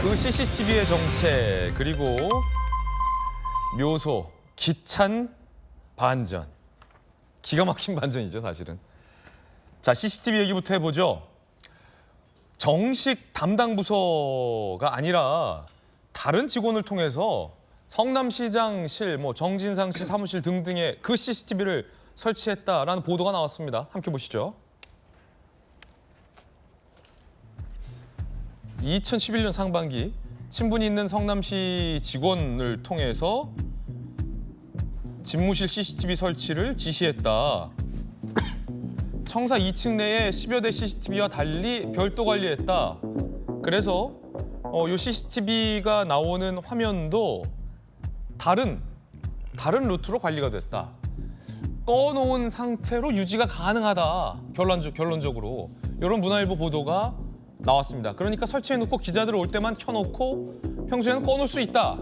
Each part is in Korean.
그 CCTV의 정체 그리고 묘소, 기찬 반전. 기가 막힌 반전이죠, 사실은. 자, CCTV 얘기부터 해보죠. 정식 담당 부서가 아니라 다른 직원을 통해서 성남시장실, 정진상 씨 사무실 등등의 그 CCTV를 설치했다라는 보도가 나왔습니다. 함께 보시죠. 2011년 상반기 친분이 있는 성남시 직원을 통해서 집무실 CCTV 설치를 지시했다. 청사 2층 내에 10여 대 CCTV와 달리 별도 관리했다. 그래서 이 CCTV가 나오는 화면도 다른 루트로 관리가 됐다. 꺼놓은 상태로 유지가 가능하다. 결론적으로 이런 문화일보 보도가 나왔습니다. 그러니까 설치해놓고 기자들 올 때만 켜놓고 평소에는 꺼놓을 수 있다.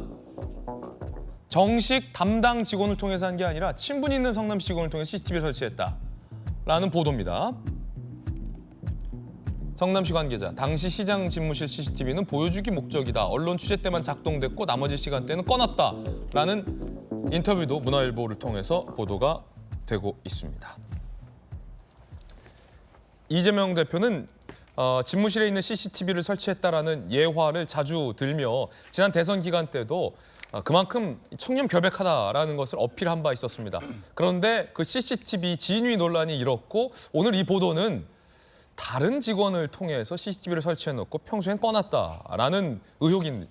정식 담당 직원을 통해서 한 게 아니라 친분 있는 성남시 직원을 통해서 CCTV 설치했다라는 보도입니다. 성남시 관계자, 당시 시장 집무실 CCTV는 보여주기 목적이다. 언론 취재 때만 작동됐고 나머지 시간대는 꺼놨다라는 인터뷰도 문화일보를 통해서 보도가 되고 있습니다. 이재명 대표는 집무실에 있는 CCTV를 설치했다라는 예화를 자주 들며 지난 대선 기간 때도 그만큼 청렴결백하다라는 것을 어필한 바 있었습니다. 그런데 그 CCTV 진위 논란이 일었고 오늘 이 보도는 다른 직원을 통해서 CCTV를 설치해놓고 평소엔 꺼놨다라는 의혹이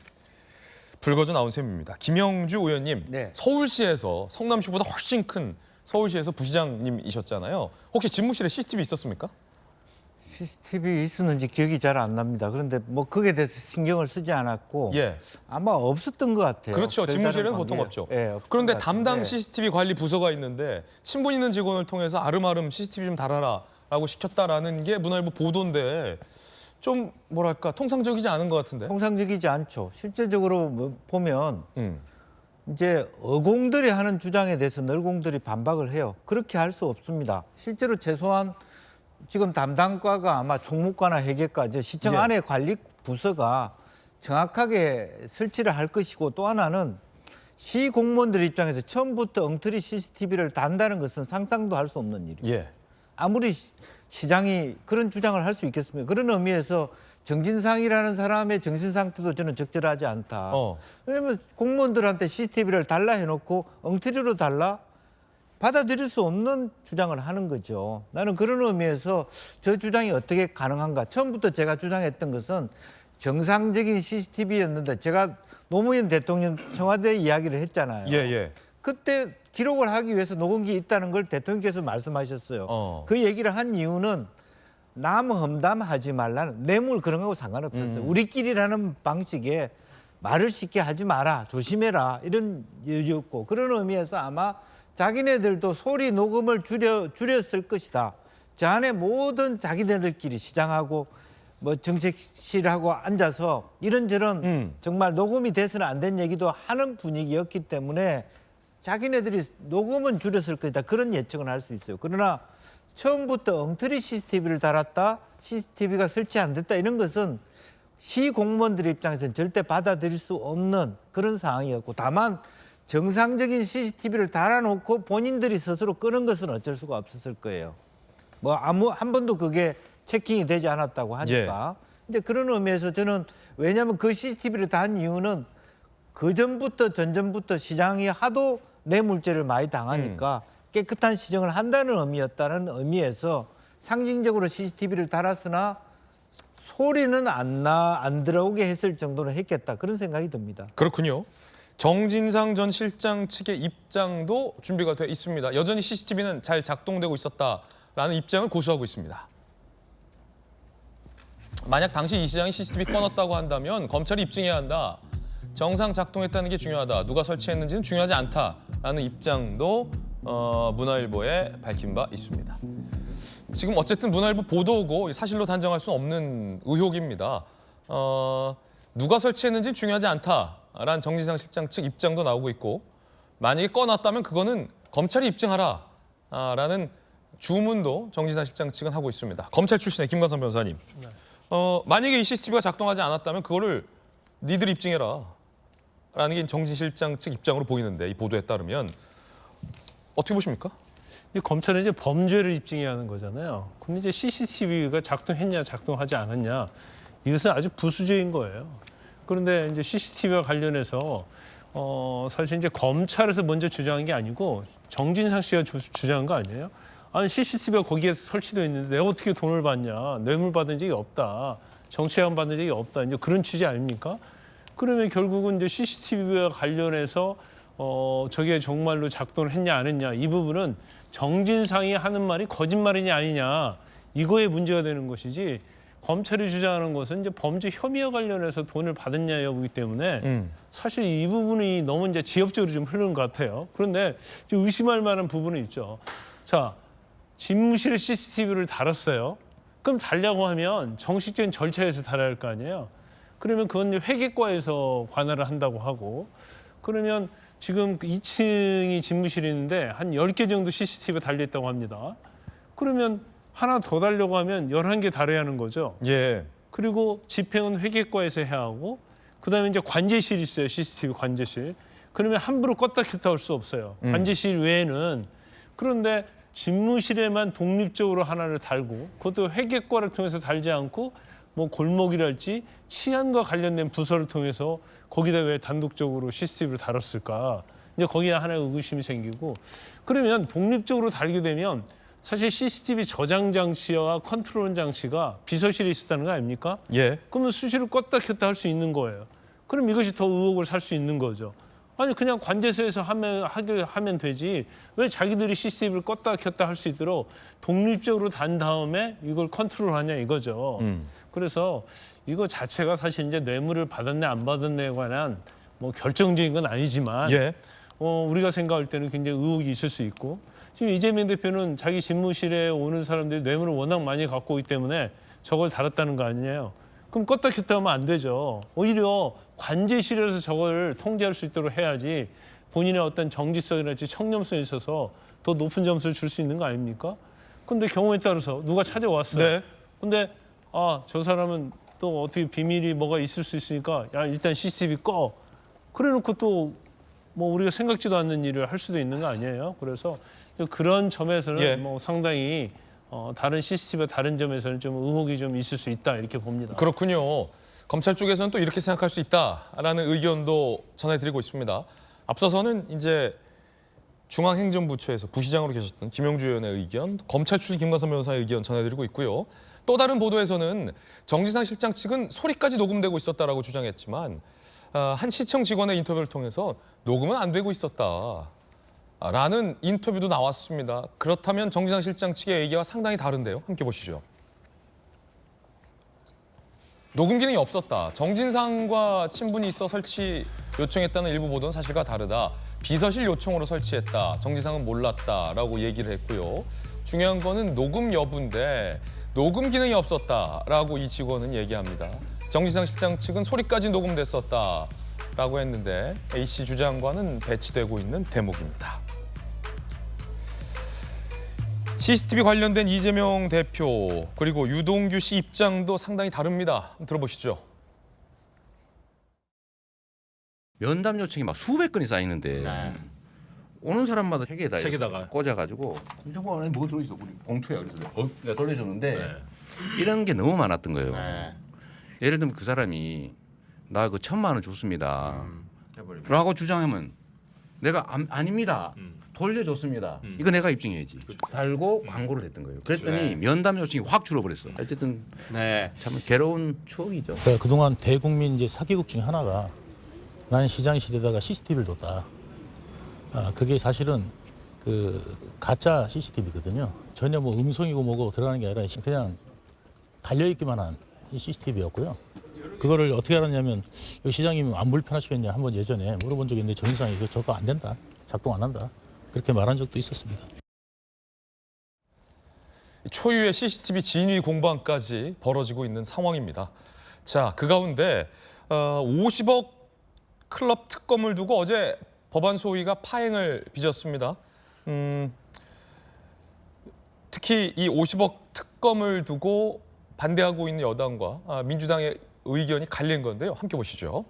불거져 나온 셈입니다. 김영주 의원님, 네. 서울시에서 성남시보다 훨씬 큰 서울시에서 부시장님이셨잖아요. 혹시 집무실에 CCTV 있었습니까? CCTV 있었는지 기억이 잘 안 납니다. 그런데 거기에 대해서 신경을 쓰지 않았고 예. 아마 없었던 것 같아요. 그렇죠. 별다른 집무실에는 관계. 보통 없죠. 예, 없던 그런데 것 담당 같은데. CCTV 관리 부서가 있는데 친분 있는 직원을 통해서 아름아름 CCTV 좀 달아라라고 시켰다라는 게 문화일보 보도인데 좀 뭐랄까 통상적이지 않은 것 같은데. 통상적이지 않죠. 실제적으로 보면 이제 어공들이 하는 주장에 대해서 널공들이 반박을 해요. 그렇게 할 수 없습니다. 실제로 최소한 지금 담당과가 아마 총무과나 회계과 이제 시청 예. 안에 관리 부서가 정확하게 설치를 할 것이고 또 하나는 시 공무원들 입장에서 처음부터 엉터리 CCTV를 단다는 것은 상상도 할 수 없는 일이에요. 예. 아무리 시장이 그런 주장을 할 수 있겠습니까? 그런 의미에서 정진상이라는 사람의 정신 상태도 저는 적절하지 않다. 왜냐하면 공무원들한테 CCTV를 달라 해놓고 엉터리로 달라? 받아들일 수 없는 주장을 하는 거죠. 나는 그런 의미에서 저 주장이 어떻게 가능한가. 처음부터 제가 주장했던 것은 정상적인 CCTV였는데 제가 노무현 대통령 청와대 이야기를 했잖아요. 예. 그때 기록을 하기 위해서 녹음기 있다는 걸 대통령께서 말씀하셨어요. 그 얘기를 한 이유는 남 험담하지 말라는 뇌물 그런 거하고 상관없었어요. 우리끼리라는 방식에 말을 쉽게 하지 마라, 조심해라 이런 이유였고 그런 의미에서 아마 자기네들도 소리 녹음을 줄였을 것이다. 저 안에 모든 자기네들끼리 시장하고 정책실하고 앉아서 이런저런 정말 녹음이 돼서는 안 된 얘기도 하는 분위기였기 때문에 자기네들이 녹음은 줄였을 것이다. 그런 예측은 할 수 있어요. 그러나 처음부터 엉터리 CCTV를 달았다. CCTV가 설치 안 됐다. 이런 것은 시 공무원들 입장에서는 절대 받아들일 수 없는 그런 상황이었고 다만 정상적인 CCTV를 달아놓고 본인들이 스스로 끄는 것은 어쩔 수가 없었을 거예요. 한 번도 그게 체킹이 되지 않았다고 하니까. 이제 그런 의미에서 저는 왜냐하면 그 CCTV를 단 이유는 전전부터 시장이 하도 뇌물죄를 많이 당하니까 깨끗한 시정을 한다는 의미였다는 의미에서 상징적으로 CCTV를 달았으나 소리는 안 들어오게 했을 정도는 했겠다. 그런 생각이 듭니다. 그렇군요. 정진상 전 실장 측의 입장도 준비가 돼 있습니다. 여전히 CCTV는 잘 작동되고 있었다라는 입장을 고수하고 있습니다. 만약 당시 이 시장이 CCTV 꺼놨다고 한다면 검찰이 입증해야 한다. 정상 작동했다는 게 중요하다. 누가 설치했는지는 중요하지 않다라는 입장도 문화일보에 밝힌 바 있습니다. 지금 어쨌든 문화일보 보도고 사실로 단정할 수는 없는 의혹입니다. 누가 설치했는지 중요하지 않다라는 정진상 실장 측 입장도 나오고 있고 만약에 꺼놨다면 그거는 검찰이 입증하라라는 주문도 정진상 실장 측은 하고 있습니다. 검찰 출신의 김관선 변호사님. 만약에 이 CCTV가 작동하지 않았다면 그거를 니들 입증해라 라는 게 정진 실장 측 입장으로 보이는데 이 보도에 따르면 어떻게 보십니까? 검찰은 이제 범죄를 입증해야 하는 거잖아요. 근데 이제 CCTV가 작동했냐 작동하지 않았냐 이것은 아주 부수적인 거예요. 그런데 이제 CCTV와 관련해서 사실 이제 검찰에서 먼저 주장한 게 아니고 정진상 씨가 주장한 거 아니에요? 아니 CCTV가 거기에 설치되어 있는데 내가 어떻게 돈을 받냐? 뇌물 받은 적이 없다. 정치자금 받은 적이 없다. 이제 그런 취지 아닙니까? 그러면 결국은 이제 CCTV와 관련해서 저게 정말로 작동을 했냐 안 했냐 이 부분은 정진상이 하는 말이 거짓말이냐 아니냐 이거에 문제가 되는 것이지 검찰이 주장하는 것은 이제 범죄 혐의와 관련해서 돈을 받았냐 여부이기 때문에 사실 이 부분이 너무 이제 지엽적으로 좀 흐르는 것 같아요. 그런데 좀 의심할 만한 부분은 있죠. 자, 집무실에 CCTV를 달았어요. 그럼 달라고 하면 정식적인 절차에서 달아야 할 거 아니에요. 그러면 그건 회계과에서 관할을 한다고 하고 그러면 지금 2층이 집무실이 있는데 한 10개 정도 CCTV가 달려있다고 합니다. 그러면 하나 더 달려고 하면 11개 달아야 하는 거죠. 예. 그리고 집행은 회계과에서 해야 하고 그다음에 이제 관제실이 있어요. CCTV 관제실. 그러면 함부로 껐다 켰다 할 수 없어요. 관제실 외에는. 그런데 집무실에만 독립적으로 하나를 달고 그것도 회계과를 통해서 달지 않고 뭐 골목이랄지 치안과 관련된 부서를 통해서 거기다 왜 단독적으로 CCTV를 달았을까? 이제 거기에 하나의 의구심이 생기고 그러면 독립적으로 달게 되면 사실 CCTV 저장 장치와 컨트롤 장치가 비서실에 있었다는 거 아닙니까? 예. 그러면 수시로 껐다 켰다 할 수 있는 거예요. 그럼 이것이 더 의혹을 살 수 있는 거죠. 아니 그냥 관제소에서 하면 되지 왜 자기들이 CCTV를 껐다 켰다 할 수 있도록 독립적으로 단 다음에 이걸 컨트롤하냐 이거죠. 그래서 이거 자체가 사실 이제 뇌물을 받았네 안 받았네에 관한 뭐 결정적인 건 아니지만 예. 우리가 생각할 때는 굉장히 의혹이 있을 수 있고 지금 이재명 대표는 자기 집무실에 오는 사람들이 뇌물을 워낙 많이 갖고 오기 때문에 저걸 달았다는 거 아니에요. 그럼 껐다 켰다 하면 안 되죠. 오히려 관제실에서 저걸 통제할 수 있도록 해야지 본인의 어떤 정지성이랄지 청렴성에 있어서 더 높은 점수를 줄 수 있는 거 아닙니까? 근데 경우에 따라서 누가 찾아왔어요. 네. 근데 저 사람은 또 어떻게 비밀이 뭐가 있을 수 있으니까 야 일단 CCTV 꺼. 그래놓고 또 뭐 우리가 생각지도 않는 일을 할 수도 있는 거 아니에요. 그래서 그런 점에서는 예. 뭐 상당히 다른 CCTV와 다른 점에서는 좀 의혹이 좀 있을 수 있다 이렇게 봅니다. 그렇군요. 검찰 쪽에서는 또 이렇게 생각할 수 있다라는 의견도 전해드리고 있습니다. 앞서서는 이제 중앙행정부처에서 부시장으로 계셨던 김영주 의원의 의견, 검찰 출신 김관선 변호사의 의견 전해드리고 있고요. 또 다른 보도에서는 정진상 실장 측은 소리까지 녹음되고 있었다라고 주장했지만 한 시청 직원의 인터뷰를 통해서 녹음은 안 되고 있었다라는 인터뷰도 나왔습니다. 그렇다면 정진상 실장 측의 얘기와 상당히 다른데요. 함께 보시죠. 녹음 기능이 없었다. 정진상과 친분이 있어 설치 요청했다는 일부 보도는 사실과 다르다. 비서실 요청으로 설치했다. 정진상은 몰랐다라고 얘기를 했고요. 중요한 거는 녹음 여부인데 녹음 기능이 없었다라고 이 직원은 얘기합니다. 정진상 실장 측은 소리까지 녹음됐었다라고 했는데 A씨 주장과는 배치되고 있는 대목입니다. CCTV 관련된 이재명 대표 그리고 유동규 씨 입장도 상당히 다릅니다. 한번 들어보시죠. 면담 요청이 막 수백 건이 쌓이는데 오는 사람마다 책에다가. 꽂아가지고 정보 안에 뭐 들어있어? 우리 봉투야. 그래서 내가 돌려줬는데 이런 게 너무 많았던 거예요. 예를 들면 그 사람이 나 그 1,000만 원 줬습니다. 라고 주장하면 내가 아닙니다. 돌려줬습니다. 이거 내가 입증해야지. 달고 광고를 했던 거예요. 그랬더니 면담 요청이 확 줄어버렸어. 어쨌든 참 괴로운 추억이죠. 그러니까 그동안 대국민 이제 사기극 중에 하나가 나는 시장실에다가 CCTV를 뒀다. 그게 사실은 그 가짜 CCTV거든요. 전혀 뭐 음성이고 뭐고 들어가는 게 아니라 그냥 달려있기만 한 CCTV였고요. 그거를 어떻게 알았냐면 이 시장님이 안 불편하시겠냐 한번 예전에 물어본 적이 있는데 정진상이 저거 안 된다. 작동 안 한다. 그렇게 말한 적도 있었습니다. 초유의 CCTV 진위 공방까지 벌어지고 있는 상황입니다. 자, 그 가운데 50억 클럽 특검을 두고 어제 법안 소위가 파행을 빚었습니다. 특히 이 50억 특검을 두고 반대하고 있는 여당과 민주당의 의견이 갈린 건데요. 함께 보시죠.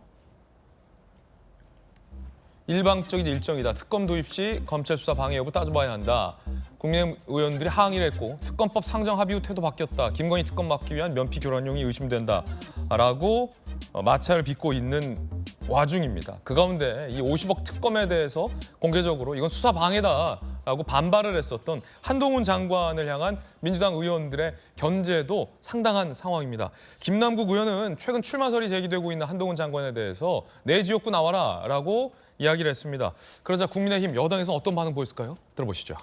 일방적인 일정이다. 특검 도입 시 검찰 수사 방해 여부 따져봐야 한다. 국민의힘 의원들이 항의를 했고 특검법 상정 합의 후 태도 바뀌었다. 김건희 특검 막기 위한 면피 교란용이 의심된다라고 마찰을 빚고 있는 와중입니다. 그 가운데 이 50억 특검에 대해서 공개적으로 이건 수사 방해다라고 반발을 했었던 한동훈 장관을 향한 민주당 의원들의 견제도 상당한 상황입니다. 김남국 의원은 최근 출마설이 제기되고 있는 한동훈 장관에 대해서 내 지역구 나와라라고 이야기를 했습니다. 그러자 국민의힘 여당에서 어떤 반응 보였을까요? 들어보시죠.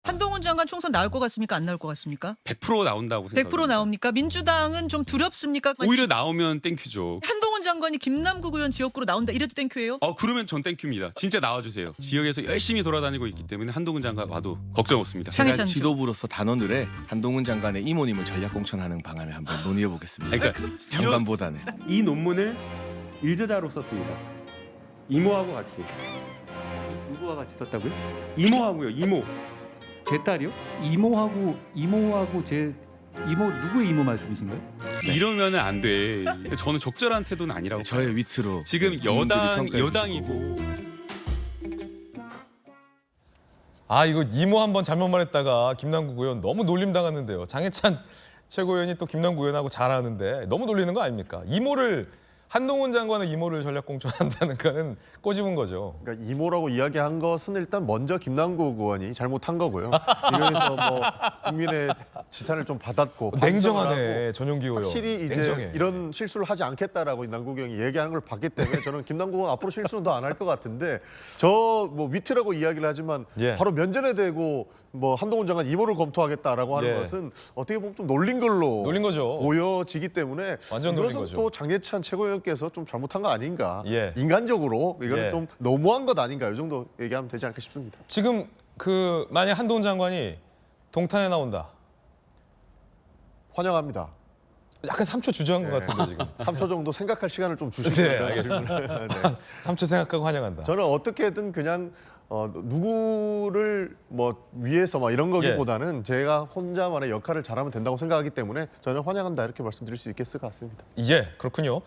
한동훈 장관 총선 나올 것 같습니까? 안 나올 것 같습니까? 100% 나온다고 생각합니다. 100% 나옵니까? 민주당은 좀 두렵습니까? 오히려 나오면 땡큐죠. 한동훈 장관이 김남국 의원 지역구로 나온다 이래도 땡큐예요? 그러면 전 땡큐입니다. 진짜 나와주세요. 지역에서 열심히 돌아다니고 있기 때문에 한동훈 장관 와도 걱정 없습니다. 장- 제가 장혜찬 지도부로서 단원들의 한동훈 장관의 이모님을 전략 공천하는 방안을 한번 논의해 보겠습니다. 그러니까 장관보다는. 이 논문을 일저자로 썼습니다. 이모하고 같이. 누구와 같이 썼다고요? 이모하고요. 이모. 제 딸이요? 이모하고 제 이모 누구의 이모 말씀이신가요? 이러면은 안 돼. 저는 적절한 태도는 아니라고. 저의 위트로 지금 국민들이 여당이고. 이거 이모 한번 잘못 말했다가 김남국 의원 너무 놀림 당했는데요. 장해찬 최고위원이 또 김남국 의원하고 잘 아는데 너무 놀리는 거 아닙니까? 한동훈 장관의 이모를 전략 공천한다는 거는 꼬집은 거죠. 그러니까 이모라고 이야기한 것은 일단 먼저 김남국 의원이 잘못한 거고요. 이거에서 뭐 국민의 지탄을 좀 받았고 냉정하네 전용기 의원. 확실히 이제 냉정해. 이런 실수를 하지 않겠다라고 남국 의원이 얘기하는 걸 봤기 때문에 저는 김남국 의원 앞으로 실수는 더 안 할 것 같은데 저 뭐 위트라고 이야기를 하지만 예. 바로 면전에 대고 뭐 한동훈 장관 이모를 검토하겠다라고 하는 예. 것은 어떻게 보면 좀 놀린 걸로 놀린 거죠. 보여지기 때문에 완전 놀린 이것은 거죠. 또 장해찬 최고위원께서 좀 잘못한 거 아닌가. 예. 인간적으로 이거는 예. 좀 너무한 것 아닌가. 이 정도 얘기하면 되지 않을까 싶습니다. 지금 만약 한동훈 장관이 동탄에 나온다. 환영합니다. 약간 3초 주저한 것 같은데 지금. 3초 정도 생각할 시간을 좀 주시면 네, 알겠습니다. 네. 3초 생각하고 환영한다. 저는 어떻게든 그냥 누구를 뭐 위해서 막 이런 거기보다는 제가 혼자만의 역할을 잘하면 된다고 생각하기 때문에 저는 환영한다 이렇게 말씀드릴 수 있겠을 것 같습니다. 예, 그렇군요.